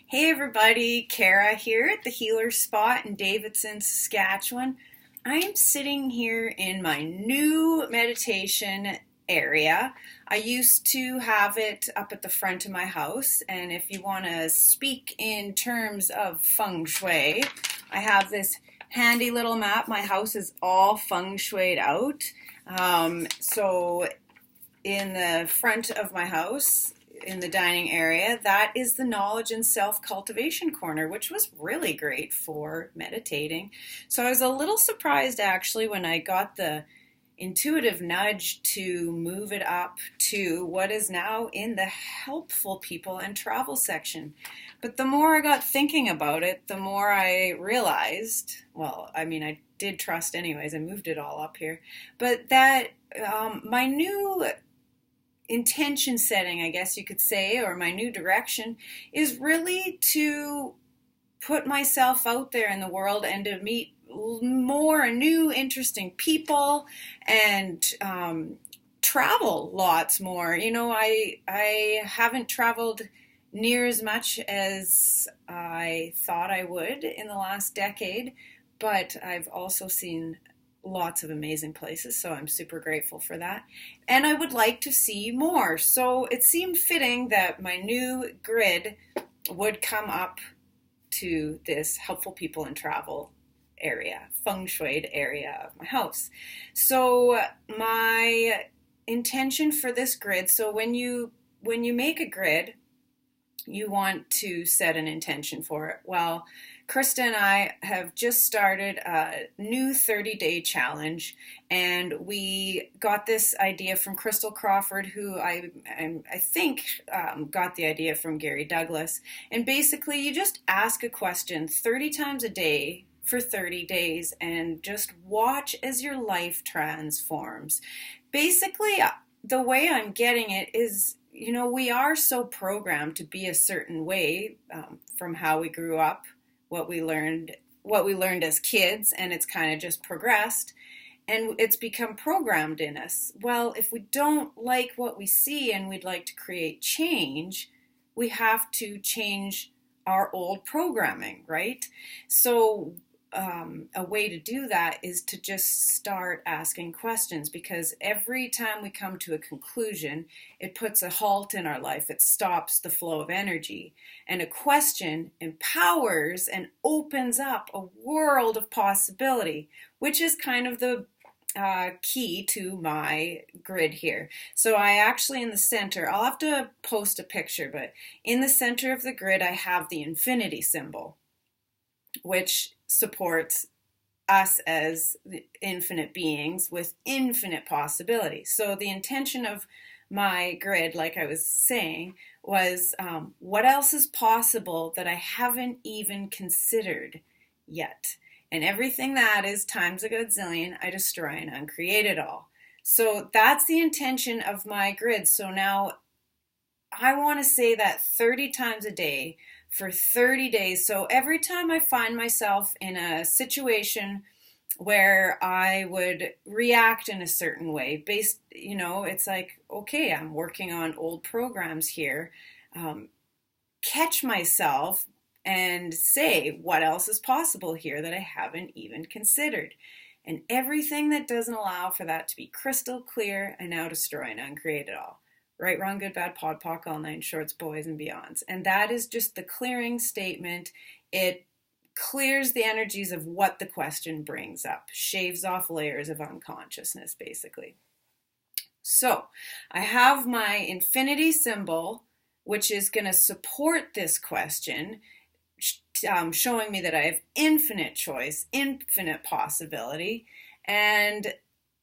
Hey everybody, Kara here at the Healer Spot in Davidson, Saskatchewan. I am sitting here in my new meditation area. I used to have it up at the front of my house, and if you want to speak in terms of feng shui, I have this handy little map. My house is all feng shuied out. So in the front of my house, in the dining area, that is the knowledge and self-cultivation corner, which was really great for meditating. So I was a little surprised actually when I got the intuitive nudge to move it up to what is now in the helpful people and travel section. But the more I got thinking about it, the more I realized, I did trust anyways, I moved it all up here, but that my new intention setting, I guess you could say, or my new direction is really to put myself out there in the world and to meet more new interesting people and travel lots more. I haven't traveled near as much as I thought I would in the last decade, but I've also seen lots of amazing places, so I'm super grateful for that. And I would like to see more. So it seemed fitting that my new grid would come up to this helpful people and travel area, feng shuied area of my house. So my intention for this grid, so when you make a grid, you want to set an intention for it. Well, Krista and I have just started a new 30-day challenge, and we got this idea from Christel Crawford, who I think got the idea from Gary Douglas. And basically, you just ask a question 30 times a day for 30 days and just watch as your life transforms. Basically, the way I'm getting it is, we are so programmed to be a certain way from how we grew up, what we learned as kids, and it's kind of just progressed and it's become programmed in us. Well, if we don't like what we see and we'd like to create change, we have to change our old programming, right? So a way to do that is to just start asking questions, because every time we come to a conclusion, it puts a halt in our life. It stops the flow of energy. And a question empowers and opens up a world of possibility, which is kind of the key to my grid here. So I actually, in the center, I'll have to post a picture, but in the center of the grid, I have the infinity symbol, which supports us as infinite beings with infinite possibilities. So the intention of my grid, like I was saying, was what else is possible that I haven't even considered yet? And everything that is times a godzillion, I destroy and uncreate it all. So that's the intention of my grid. So now I want to say that 30 times a day for 30 days. So every time I find myself in a situation where I would react in a certain way, it's like, okay, I'm working on old programs here. Catch myself and say, what else is possible here that I haven't even considered? And everything that doesn't allow for that to be crystal clear, I now destroy and uncreate it all. Right, wrong, good, bad, pod, poc, all nine shorts, boys, and beyonds. And that is just the clearing statement. It clears the energies of what the question brings up, shaves off layers of unconsciousness, basically. So I have my infinity symbol, which is going to support this question, showing me that I have infinite choice, infinite possibility, and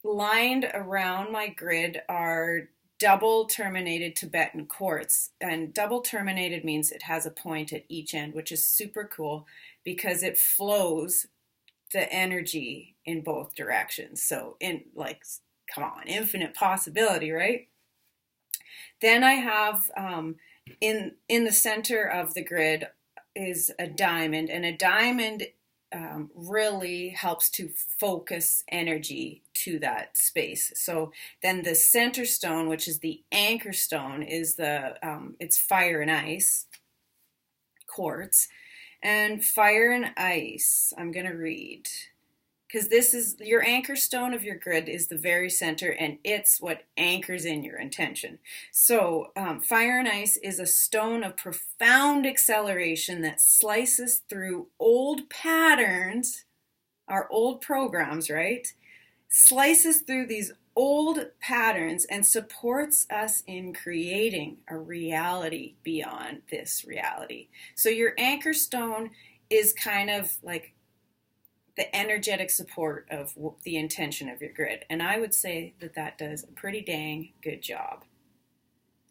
lined around my grid are double terminated Tibetan quartz. And double terminated means it has a point at each end, which is super cool because it flows the energy in both directions. So come on, infinite possibility, right? Then I have in the center of the grid is a diamond, and a diamond really helps to focus energy to that space. So then the center stone, which is the anchor stone, is it's fire and ice, quartz, and fire and ice. I'm going to read. Because this is your anchor stone of your grid is the very center, and it's what anchors in your intention. So fire and ice is a stone of profound acceleration that slices through old patterns, our old programs, right? Slices through these old patterns and supports us in creating a reality beyond this reality. So your anchor stone is kind of like the energetic support of the intention of your grid. And I would say that that does a pretty dang good job.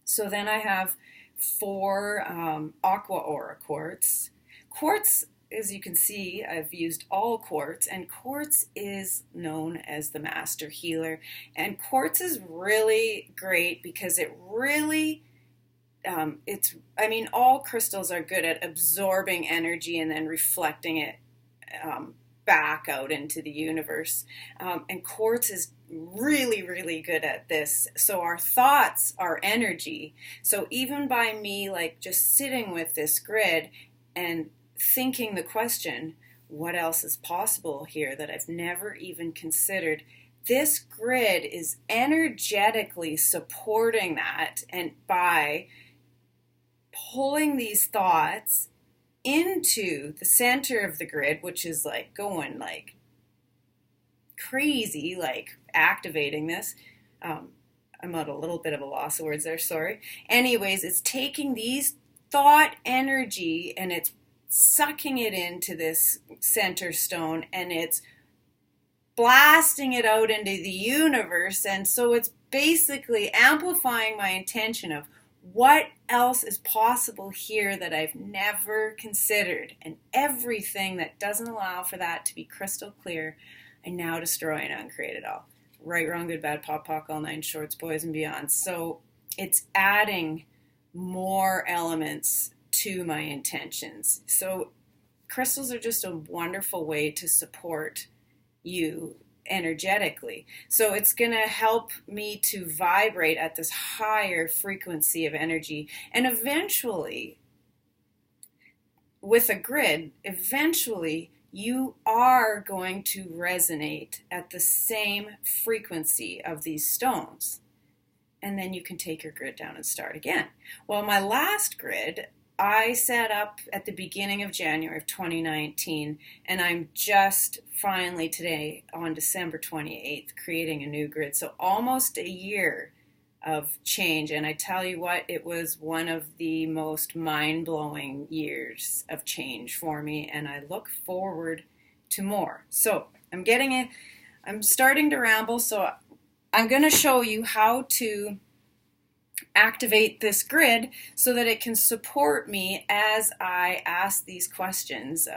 So then I have 4 aqua aura quartz. Quartz, as you can see, I've used all quartz, and quartz is known as the master healer. And quartz is really great because it really all crystals are good at absorbing energy and then reflecting it back out into the universe. And quartz is really, really good at this. So our thoughts are energy. So even by me like just sitting with this grid and thinking the question, what else is possible here that I've never even considered? This grid is energetically supporting that, and by pulling these thoughts into the center of the grid, which is like going like crazy, like activating this. I'm at a little bit of a loss of words there, sorry. Anyways, it's taking these thought energy and it's sucking it into this center stone and it's blasting it out into the universe. And so it's basically amplifying my intention of what else is possible here that I've never considered. And everything that doesn't allow for that to be crystal clear, I now destroy and uncreate it all. Right, wrong, good, bad, pop, pock, all 9 shorts, boys and beyond. So it's adding more elements to my intentions. So crystals are just a wonderful way to support you energetically. So it's going to help me to vibrate at this higher frequency of energy. And eventually, with a grid, eventually you are going to resonate at the same frequency of these stones. And then you can take your grid down and start again. Well, my last grid, I set up at the beginning of January of 2019, and I'm just finally today on December 28th creating a new grid. So almost a year of change, and I tell you what, it was one of the most mind-blowing years of change for me, and I look forward to more. So I'm starting to ramble, so I'm going to show you how to activate this grid so that it can support me as I ask these questions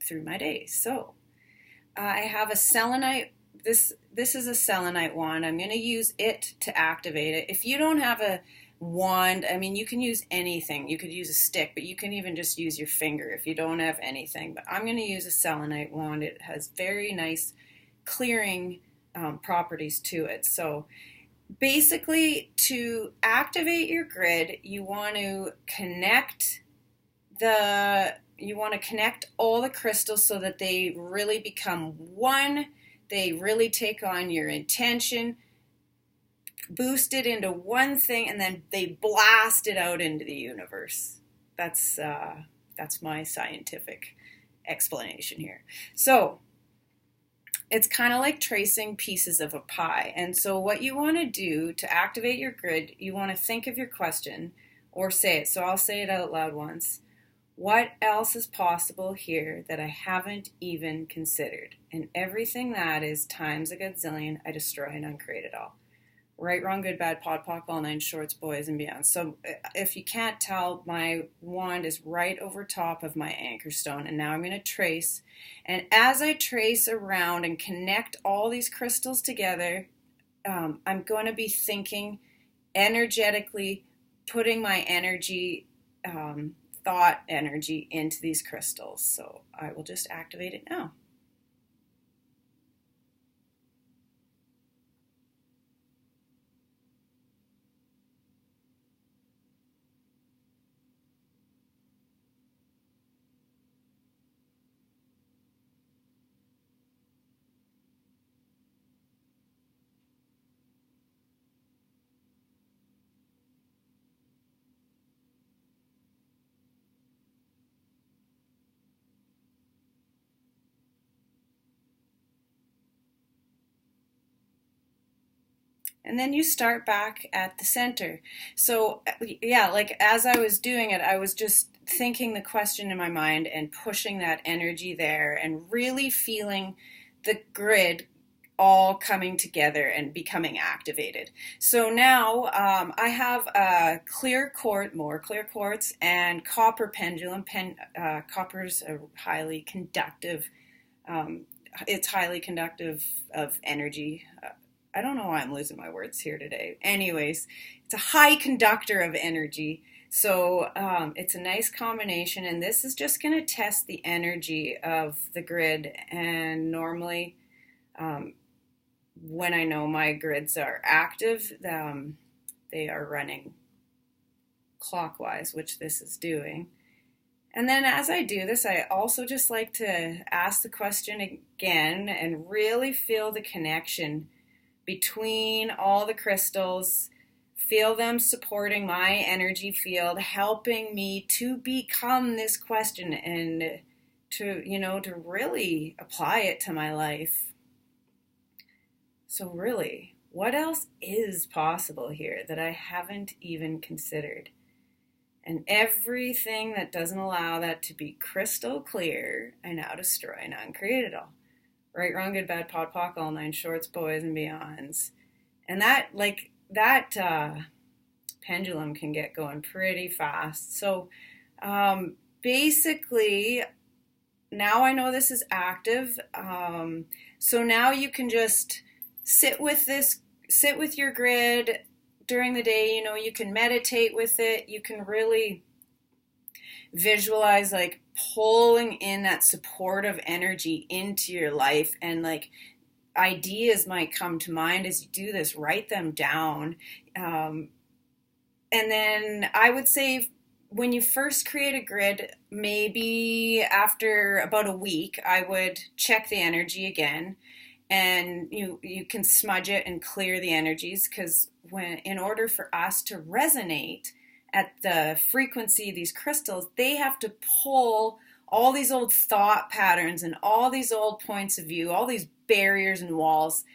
through my day. So I have a selenite. This is a selenite wand. I'm going to use it to activate it. If you don't have a wand, I mean, you can use anything. You could use a stick, but you can even just use your finger if you don't have anything. But I'm going to use a selenite wand. It has very nice clearing properties to it. So basically, to activate your grid, you want to connect all the crystals so that they really become one. They really take on your intention, boost it into one thing, and then they blast it out into the universe. That's my scientific explanation here. So it's kind of like tracing pieces of a pie. And so what you want to do to activate your grid, you want to think of your question or say it. So I'll say it out loud once. What else is possible here that I haven't even considered? And everything that is times a godzillion, I destroy and uncreate it all. Right, wrong, good, bad, pod, poc, all 9 shorts, boys and beyond. So if you can't tell, my wand is right over top of my anchor stone. And now I'm going to trace. And as I trace around and connect all these crystals together, I'm going to be thinking energetically, putting my energy, thought energy into these crystals. So I will just activate it now. And then you start back at the center. So, yeah, like as I was doing it, I was just thinking the question in my mind and pushing that energy there and really feeling the grid all coming together and becoming activated. So now I have a more clear quartz, and copper pendulum. Copper's a highly conductive. It's highly conductive of energy. I don't know why I'm losing my words here today. Anyways, it's a high conductor of energy. So it's a nice combination, and this is just going to test the energy of the grid. And normally, when I know my grids are active, they are running clockwise, which this is doing. And then as I do this, I also just like to ask the question again and really feel the connection between all the crystals, feel them supporting my energy field, helping me to become this question and to really apply it to my life. So really, what else is possible here that I haven't even considered? And everything that doesn't allow that to be crystal clear, I now destroy and uncreate it all. Right, wrong, good, bad, pod, poc, all nine shorts, boys, and beyonds. And that pendulum can get going pretty fast. So basically, now I know this is active. So now you can just sit with your grid during the day. You can meditate with it. You can really visualize like pulling in that supportive energy into your life, and like ideas might come to mind as you do this. Write them down. And then I would say when you first create a grid, maybe after about a week, I would check the energy again, and you can smudge it and clear the energies, because in order for us to resonate at the frequency of these crystals, they have to pull all these old thought patterns and all these old points of view, all these barriers and walls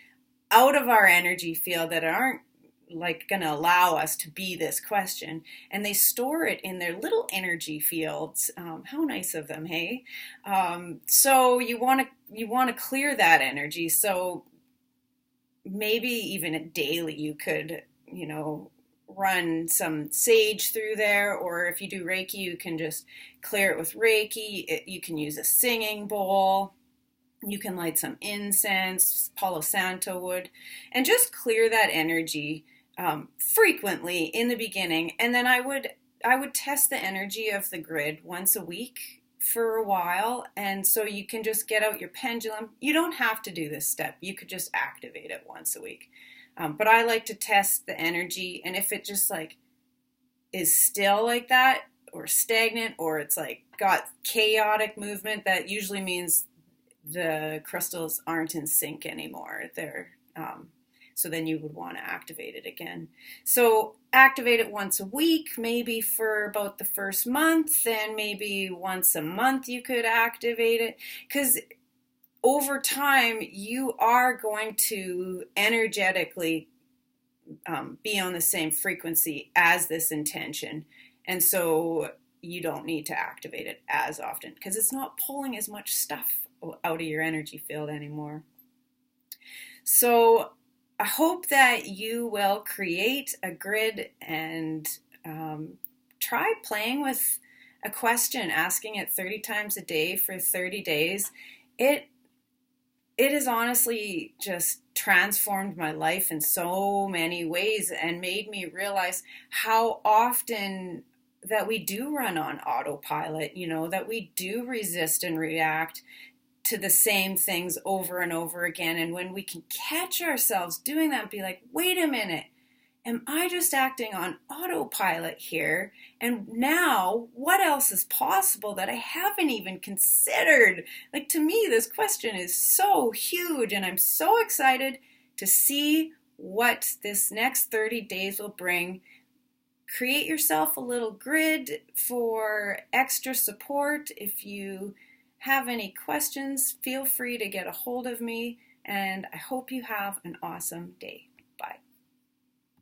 out of our energy field that aren't like going to allow us to be this question, and they store it in their little energy fields. How nice of them, hey? So you want to clear that energy. So maybe even daily you could run some sage through there, or if you do Reiki, you can just clear it with Reiki. You can use a singing bowl. You can light some incense, Palo Santo wood, and just clear that energy frequently in the beginning. And then I would test the energy of the grid once a week for a while. And so you can just get out your pendulum. You don't have to do this step. You could just activate it once a week. But I like to test the energy, and if it just like is still like that, or stagnant, or it's like got chaotic movement, that usually means the crystals aren't in sync anymore. So then you would want to activate it again. So activate it once a week, maybe for about the first month, and maybe once a month you could activate it, because over time you are going to energetically be on the same frequency as this intention. And so you don't need to activate it as often, because it's not pulling as much stuff out of your energy field anymore. So I hope that you will create a grid and try playing with a question, asking it 30 times a day for 30 days. It has honestly just transformed my life in so many ways and made me realize how often that we do run on autopilot, that we do resist and react to the same things over and over again. And when we can catch ourselves doing that and be like, wait a minute, am I just acting on autopilot here? And now what else is possible that I haven't even considered? Like, to me, this question is so huge, and I'm so excited to see what this next 30 days will bring. Create yourself a little grid for extra support. If you have any questions, feel free to get a hold of me, and I hope you have an awesome day.